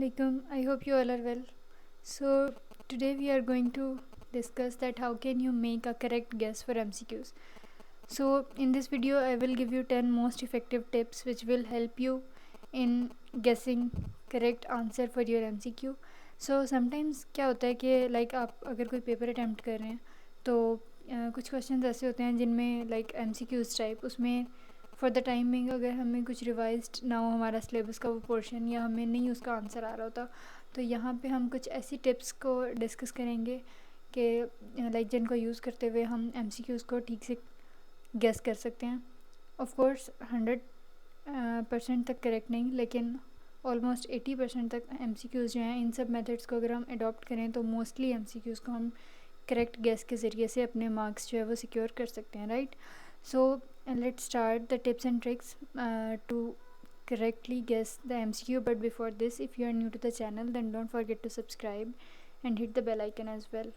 Assalamualaikum. I hope you all are well. So today we are going to discuss that how can you make a correct guess for MCQs. So in this video I will give you 10 most effective tips which will help you in guessing correct answer for your MCQ. So sometimes क्या होता है कि आप अगर कोई paper attempt कर रहे हैं तो कुछ क्वेश्चंस ऐसे होते हैं जिनमें MCQs टाइप उसमें फॉर द टाइमिंग अगर हमें कुछ रिवाइज्ड ना हो हमारा सिलेबस का वो पोर्शन या हमें नहीं उसका आंसर आ रहा होता, तो यहाँ पे हम कुछ ऐसी टिप्स को डिस्कस करेंगे कि जिनको यूज़ करते हुए हम MCQs को ठीक से गेस कर सकते हैं. ऑफ कोर्स 100% तक करेक्ट नहीं, लेकिन ऑलमोस्ट 80% तक MCQs जो हैं इन सब मेथड्स को अगर हम अडॉप्ट करें तो मोस्टली MCQs को हम करेक्ट गेस के ज़रिए से अपने मार्क्स जो है वो सिक्योर कर सकते हैं, right. So let's start the tips and tricks to correctly guess the MCQ. But before this, if you are new to the channel, then don't forget to subscribe and hit the bell icon as well.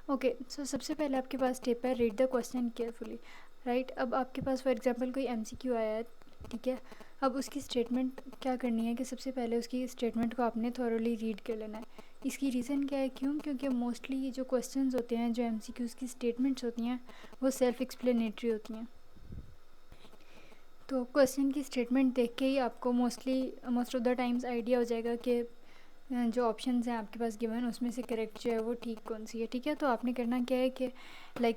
Okay, so सबसे पहले आपके पास tip है read the question carefully, right. अब आपके पास for example कोई MCQ आया है, ठीक है. अब उसकी स्टेटमेंट क्या करनी है कि सबसे पहले उसकी स्टेटमेंट को आपने थॉरोली रीड कर लेना है. इसकी रीज़न क्या है, क्योंकि मोस्टली जो क्वेश्चंस होते हैं जो MCQs की स्टेटमेंट्स होती हैं वो सेल्फ एक्सप्लेनेटरी होती हैं. तो क्वेश्चन की स्टेटमेंट देख के ही आपको most of the times idea हो जाएगा कि जो ऑप्शंस हैं आपके पास गिवन उसमें से करेक्ट जो है वो ठीक कौन सी है, ठीक है. तो आपने करना क्या है कि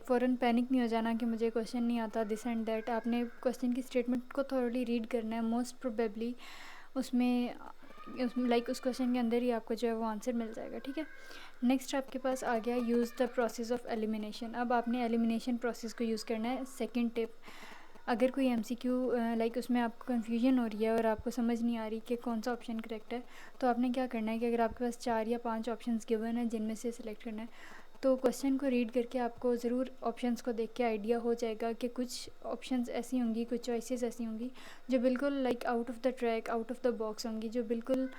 फ़ौरन पैनिक नहीं हो जाना कि मुझे क्वेश्चन नहीं आता दिस एंड दैट. आपने क्वेश्चन की स्टेटमेंट को थॉरोली रीड करना है. मोस्ट प्रोबेबली उसमें उस क्वेश्चन के अंदर ही आपको जो है वो आंसर मिल जाएगा, ठीक है. नेक्स्ट आपके पास आ गया use the process of elimination. अब आपने एलिमिनेशन प्रोसेस को यूज़ करना है. सेकंड टिप, अगर कोई MCQ उसमें आपको कन्फ्यूजन हो रही है और आपको समझ नहीं आ रही कि कौन सा ऑप्शन करेक्ट है, तो आपने क्या करना है कि अगर आपके पास 4 या 5 ऑप्शंस गिवन है जिनमें से सिलेक्ट करना है, तो क्वेश्चन को रीड करके आपको ज़रूर ऑप्शंस को देख के आइडिया हो जाएगा कि कुछ ऑप्शंस ऐसी होंगी, कुछ चॉइसेस ऐसी होंगी जो बिल्कुल out of the track, out of the box होंगी, जो बिल्कुल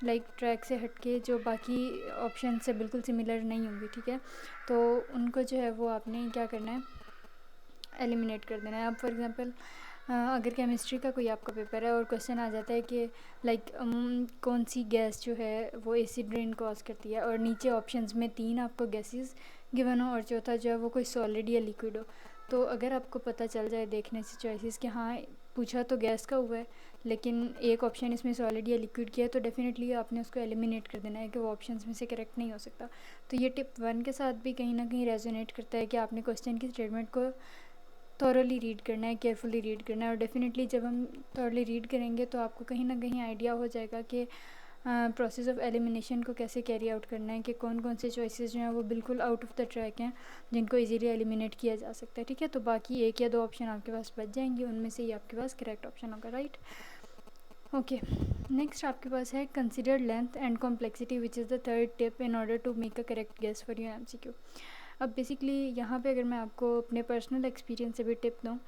ट्रैक से हटके जो बाकी ऑप्शन से बिल्कुल सिमिलर नहीं होंगी, ठीक है. तो उनको जो है वो आपने क्या करना है, एलिमिनेट कर देना है. अब फॉर एग्जांपल अगर केमिस्ट्री का कोई आपका पेपर है और क्वेश्चन आ जाता है कि कौन सी गैस जो है वो एसिड रेन कॉज करती है और नीचे ऑप्शंस में 3 आपको गैसेस गिवन हो और चौथा जो है वो कोई सॉलिड या लिक्विड हो, तो अगर आपको पता चल जाए देखने से चॉइसेस कि हाँ पूछा तो गैस का हुआ है लेकिन एक ऑप्शन इसमें सॉलिड या लिक्विड किया है, तो डेफिनेटली आपने उसको एलिमिनेट कर देना है कि वो ऑप्शंस में से करेक्ट नहीं हो सकता. तो ये टिप 1 के साथ भी कहीं ना कहीं रेजोनेट करता है कि आपने क्वेश्चन की स्टेटमेंट को थॉरोली रीड करना है, केयरफुली रीड करना है. और डेफिनेटली जब हम थॉरोली रीड करेंगे तो आपको कहीं ना कहीं आइडिया हो जाएगा कि प्रोसेस ऑफ एलिमिनेशन को कैसे कैरी आउट करना है, कि कौन कौन से चॉइसेस जो हैं वो बिल्कुल आउट ऑफ द ट्रैक हैं जिनको इजीली एलिमिनेट किया जा सकता है, ठीक है. तो बाकी 1 या 2 ऑप्शन आपके पास बच जाएंगे, उनमें से ही आपके पास करेक्ट ऑप्शन होगा, राइट. ओके, नेक्स्ट आपके पास है consider length and complexity which is the third tip in order to make a correct guess for your MCQ. अब बेसिकली यहाँ पे अगर मैं आपको अपने पर्सनल एक्सपीरियंस से भी टिप दूँ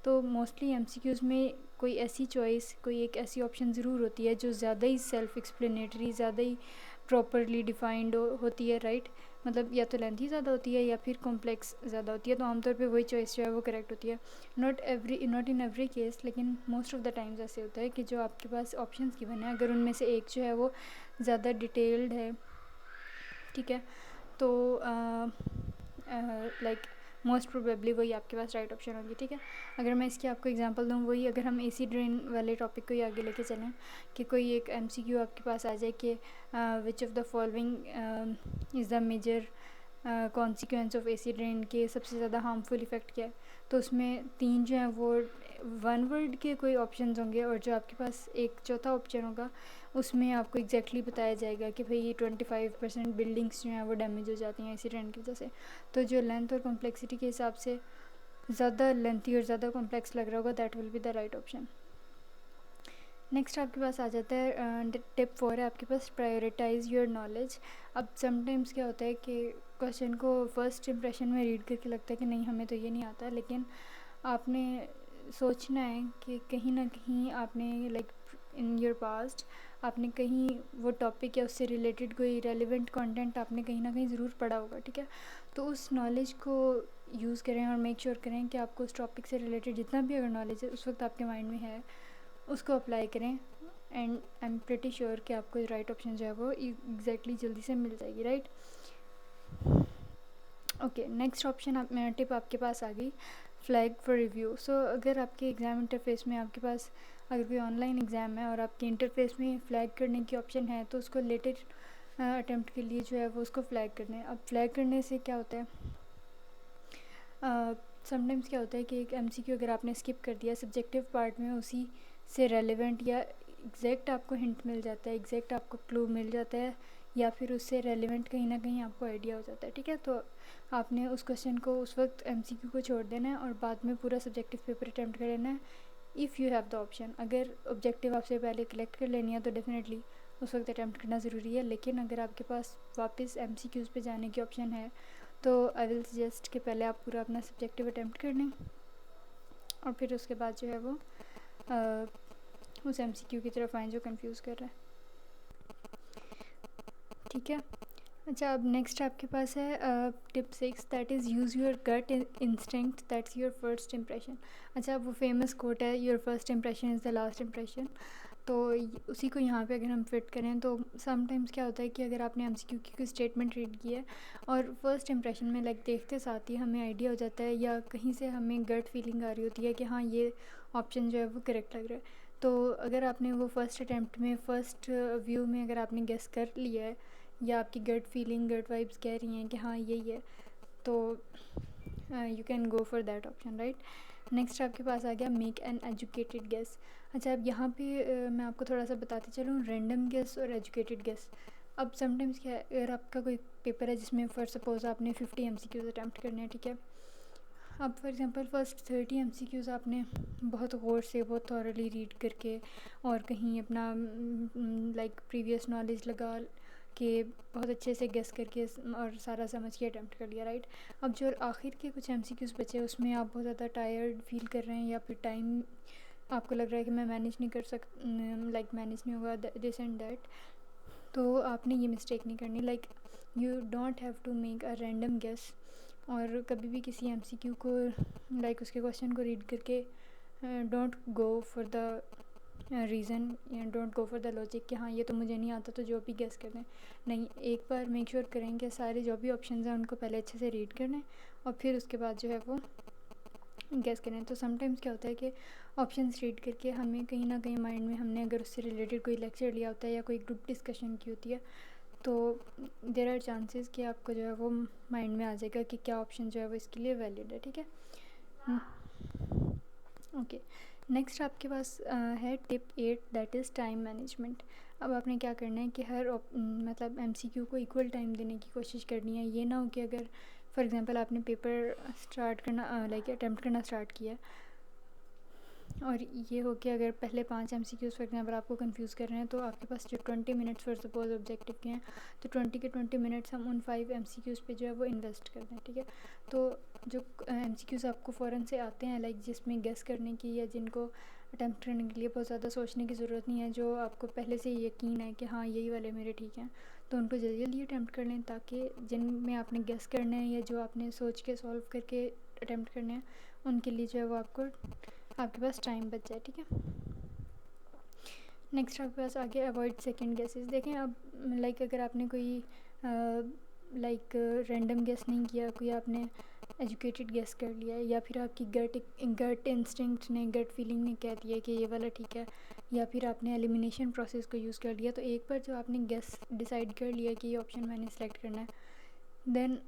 तो मोस्टली MCQs में कोई ऐसी चॉइस, कोई एक ऐसी ऑप्शन ज़रूर होती है जो ज़्यादा ही सेल्फ एक्सप्लेनेटरी, ज़्यादा ही प्रॉपरली डिफाइंड होती है, राइट. मतलब या तो लेंथ ही ज़्यादा होती है या फिर कॉम्प्लेक्स ज़्यादा होती है, तो आमतौर पे वही चॉइस जो है वो करेक्ट होती है. नॉट इन एवरी केस, लेकिन मोस्ट ऑफ द टाइम्स ऐसे होता है कि जो आपके पास ऑप्शंस गिवन है अगर उनमें से एक जो है वो ज़्यादा डिटेल्ड है, ठीक है, तो मोस्ट प्रोबेबली वही आपके पास राइट ऑप्शन होगी, ठीक है. अगर मैं इसकी आपको एग्जांपल दूँ, वही अगर हम एसिड रेन वाले टॉपिक को ही आगे लेके चलें कि कोई एक MCQ आपके पास आ जाए कि which of the following is the major consequence of acid rain के सबसे ज़्यादा हार्मफुल इफ़ेक्ट क्या है, तो उसमें 3 जो हैं वो 1 वर्ड के कोई ऑप्शंस होंगे और जो आपके पास एक चौथा ऑप्शन होगा उसमें आपको एग्जैक्टली बताया जाएगा कि भाई ये 25% बिल्डिंग्स जो हैं वो डैमेज हो जाती हैं एसिड रेन की वजह से. तो जो लेंथ और कॉम्प्लेक्सिटी के हिसाब से ज़्यादा लेंथी और ज़्यादा कॉम्प्लेक्स लग रहा होगा that will be the right option. Next आपके पास आ जाता है टिप 4 है आपके पास, प्रायोरिटाइज़ योर नॉलेज. अब समटाइम्स क्या होता है कि क्वेश्चन को फर्स्ट इंप्रेशन में रीड करके लगता है कि नहीं हमें तो ये नहीं आता, लेकिन आपने सोचना है कि कहीं ना कहीं आपने इन योर पास्ट आपने कहीं वो टॉपिक या उससे रिलेटेड कोई रेलिवेंट कंटेंट आपने कहीं ना कहीं ज़रूर पढ़ा होगा, ठीक है. तो उस नॉलेज को यूज़ करें और मेक श्योर करें कि आपको उस टॉपिक से रिलेटेड जितना भी अगर नॉलेज है उस वक्त आपके माइंड में है उसको अप्लाई करें and I am pretty sure कि आपको राइट ऑप्शन जो है वो एग्जैक्टली जल्दी से मिल जाएगी, right. Okay, next option tip आपके पास आ गई, फ्लैग फॉर रिव्यू। सो अगर आपके एग्ज़ाम इंटरफेस में आपके पास अगर कोई ऑनलाइन एग्ज़ाम है और आपके इंटरफेस में फ्लैग करने की ऑप्शन है, तो उसको लेटेड अटैम्प्ट के लिए जो है वो उसको फ्लैग करना है। अब फ्लैग करने से क्या होता है, समटाइम्स क्या होता है कि एक एमसीक्यू अगर आपने स्किप कर दिया सब्जेक्टिव पार्ट में, उसी से रेलेवेंट या एग्जैक्ट आपको हिंट मिल जाता है, एग्जैक्ट आपको क्लू मिल जाता है, या फिर उससे रेलेवेंट कहीं ना कहीं आपको आइडिया हो जाता है, ठीक है। तो आपने उस क्वेश्चन को उस वक्त एमसीक्यू को छोड़ देना है और बाद में पूरा सब्जेक्टिव पेपर अटैम्प्ट कर लेना है, if you have the option. अगर ऑब्जेक्टिव आपसे पहले कलेक्ट कर लेनी है तो डेफिनेटली उस वक्त अटैम्प्ट करना ज़रूरी है, लेकिन अगर आपके पास वापस एमसीक्यूज़ पे जाने की ऑप्शन है तो आई विल सजेस्ट कि पहले आप पूरा अपना सब्जेक्टिव अटैम्प्ट कर लें और फिर उसके बाद जो है वो उस एमसीक्यू की तरफ आएँ जो कंफ्यूज कर रहा है, ठीक है। अच्छा, अब नेक्स्ट आपके पास है tip 6, that is use your gut instinct that's your first impression. अच्छा, वो फेमस कोट है, your first impression is the last impression. तो उसी को यहाँ पे अगर हम फिट करें तो समटाइम्स क्या होता है कि अगर आपने एमसीक्यू की कोई स्टेटमेंट रीड की है और फर्स्ट इंप्रेशन में लाइक देखते साथ ही हमें आइडिया हो जाता है या कहीं से हमें गट फीलिंग आ रही होती है कि हाँ ये ऑप्शन जो है वो करेक्ट लग रहा है, तो अगर आपने वो फर्स्ट अटैम्प्ट में फर्स्ट व्यू में अगर आपने गेस कर लिया है या आपकी गट फीलिंग गट वाइब्स कह रही हैं कि हाँ यही है, तो you can go for that option, right. Next आपके पास आ गया मेक एन एजुकेटेड गेस। अच्छा, अब यहाँ पे मैं आपको थोड़ा सा बताते चलूँ, रैंडम गेस और एजुकेटेड गेस। अब समटाइम्स क्या है, अगर आपका कोई पेपर है जिसमें फॉर सपोज आपने 50 एमसीक्यूज़ अटैम्प्ट करने हैं, ठीक है। अब फॉर एग्जांपल फर्स्ट 30 एमसीक्यूज़ आपने बहुत गौर से बहुत थॉरली रीड करके और कहीं अपना लाइक प्रीवियस नॉलेज लगा के बहुत अच्छे से गेस करके और सारा समझ के अटैम्प्ट कर लिया, राइट। अब जो आखिर के कुछ एमसीक्यूज़ बचे उसमें आप बहुत ज़्यादा टायर्ड फील कर रहे हैं या फिर टाइम आपको लग रहा है कि मैं मैनेज नहीं कर लाइक मैनेज नहीं होगा दिस एंड दैट, तो आपने ये मिस्टेक नहीं करनी। Like you don't have to make a random guess, और कभी भी किसी एमसीक्यू को लाइक उसके क्वेश्चन को रीड करके don't go for the reason या don't go for the logic कि हाँ ये तो मुझे नहीं आता तो जो भी गेस कर दें। नहीं, एक बार मेक श्योर करें कि सारे जो भी ऑप्शंस हैं उनको पहले अच्छे से रीड कर लें और फिर उसके बाद जो है वो गेस करें। तो समटाइम्स क्या होता है कि ऑप्शंस रीड करके हमें कहीं ना कहीं माइंड में हमने अगर उससे रिलेटेड कोई लेक्चर लिया होता है या कोई ग्रुप डिस्कशन की होती है तो देयर आर चांसेस कि आपको जो है वो माइंड में आ जाएगा कि क्या ऑप्शन जो है वो इसके लिए वैलिड है, ठीक है। ओके, नेक्स्ट आपके पास है tip 8, that is time management. अब आपने क्या करना है कि हर मतलब एमसीक्यू को इक्वल टाइम देने की कोशिश करनी है। ये ना हो कि अगर फॉर एग्जांपल आपने पेपर स्टार्ट करना लाइक अटैम्प्ट करना स्टार्ट किया और ये हो कि अगर पहले 5 एमसीक्यूज़ फॉर एग्जांपल आपको कंफ्यूज कर रहे हैं तो आपके पास जो 20 मिनट्स फॉर सपोज ऑब्जेक्टिव के हैं तो 20 के 20 मिनट्स हम उन 5 एमसीक्यूज़ पे जो है वो इन्वेस्ट कर दें, ठीक है। तो जो एमसीक्यूज़ आपको फ़ौरन से आते हैं लाइक जिसमें गेस करने की या जिनको अटैम्प्ट करने के लिए बहुत ज़्यादा सोचने की ज़रूरत नहीं है, जो आपको पहले से यकीन है कि हाँ यही वाले मेरे ठीक हैं, तो उनको जल्दी जल्दी अटैम्प्ट कर लें ताकि जिनमें आपने गेस करना है या जो आपने सोच के सॉल्व करके अटैम्प्ट करने हैं उनके लिए जो है वो आपके पास टाइम बच जाए, ठीक है। नेक्स्ट आपके पास आगे अवॉइड सेकंड गेसेस। देखें अब लाइक अगर आपने कोई लाइक रैंडम गेस नहीं किया, कोई आपने एजुकेटेड गेस कर लिया या फिर आपकी गट इंस्टिंक्ट ने गट फीलिंग ने कह दिया कि ये वाला ठीक है, या फिर आपने एलिमिनेशन प्रोसेस को यूज़ कर लिया, तो एक बार जो आपने गेस डिसाइड कर लिया कि ये ऑप्शन मैंने सेलेक्ट करना है, देन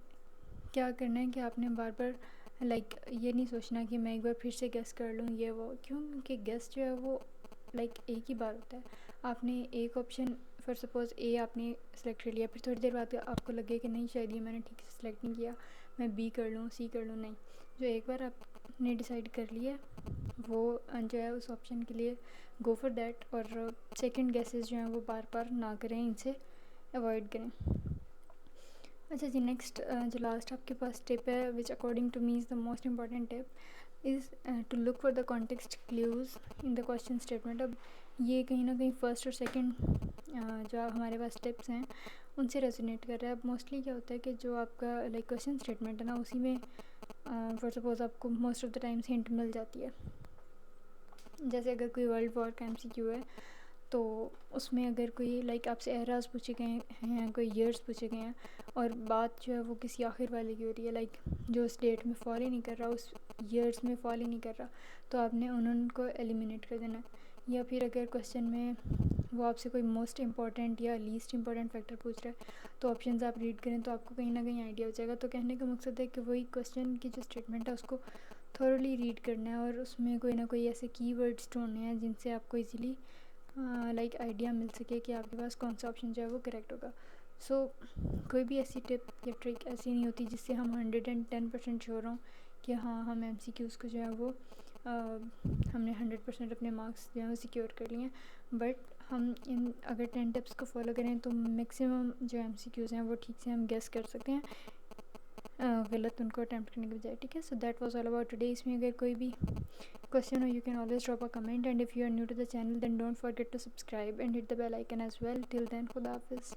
क्या करना है कि आपने बार बार लाइक ये नहीं सोचना कि मैं एक बार फिर से गेस कर लूँ ये वो, क्यों, क्योंकि गेस जो है वो लाइक एक ही बार होता है। आपने एक ऑप्शन फॉर सपोज ए आपने सेलेक्ट कर लिया, फिर थोड़ी देर बाद आपको लगे कि नहीं शायद ये मैंने ठीक से सेलेक्ट नहीं किया, मैं बी कर लूँ सी कर लूँ, नहीं, जो एक बार आपने डिसाइड कर लिया वो जो है उस ऑप्शन के लिए गो फॉर दैट, और सेकंड गेसेस जो हैं वो बार बार ना करें, इनसे अवॉइड करें। अच्छा जी, नेक्स्ट जो लास्ट आपके पास टिप है which according to me is the most important tip is to look for the context clues in the question statement. अब ये कहीं ना कहीं फ़र्स्ट और सेकंड जो हमारे पास टिप्स हैं उनसे रेजोनेट कर रहा है। अब मोस्टली क्या होता है कि जो आपका लाइक क्वेश्चन स्टेटमेंट है ना उसी में फॉर सपोज आपको most of the times hint मिल जाती है। जैसे अगर कोई वर्ल्ड वॉर का एमसीक्यू है तो उसमें अगर कोई लाइक आपसे एराज पूछे गए हैं, कोई ईयर्स पूछे गए हैं और बात जो है वो किसी आखिर वाले की हो रही है, लाइक जो उस डेट में फॉल ही नहीं कर रहा, उस ईयर्स में फॉल ही नहीं कर रहा, तो आपने उनको एलिमिनेट कर देना है। या फिर अगर क्वेश्चन में वो आपसे कोई मोस्ट इम्पॉर्टेंट या लीस्ट इम्पॉर्टेंट फैक्टर पूछ रहा है तो ऑप्शंस आप रीड करें तो आपको कहीं ना कहीं आइडिया हो जाएगा। तो कहने का मकसद है कि वही क्वेश्चन की जो स्टेटमेंट है उसको थॉरली रीड करना है और उसमें कोई ना कोई ऐसे कीवर्ड्स ढूंढने हैं जिनसे आपको इजीली लाइक आइडिया मिल सके कि आपके पास कौन सा ऑप्शन जो है वो करेक्ट होगा। सो कोई भी ऐसी टिप या ट्रिक ऐसी नहीं होती जिससे हम 110% श्योर हों कि हाँ हम MCQs को जो है वो हमने 100% अपने मार्क्स जो है वो सिक्योर कर लिए हैं। बट हम इन अगर 10 टिप्स को फॉलो करें तो मैक्सिमम जो MCQs हैं वो ठीक से हम गेस कर सकते हैं, गलत उनको अटैम्प्ट करने के बजाय। ठीक है, so that was all about today. इसमें अगर कोई भी question or you can always drop a comment, and if you are new to the channel then don't forget to subscribe and hit the bell icon as well. Till then, khuda hafiz.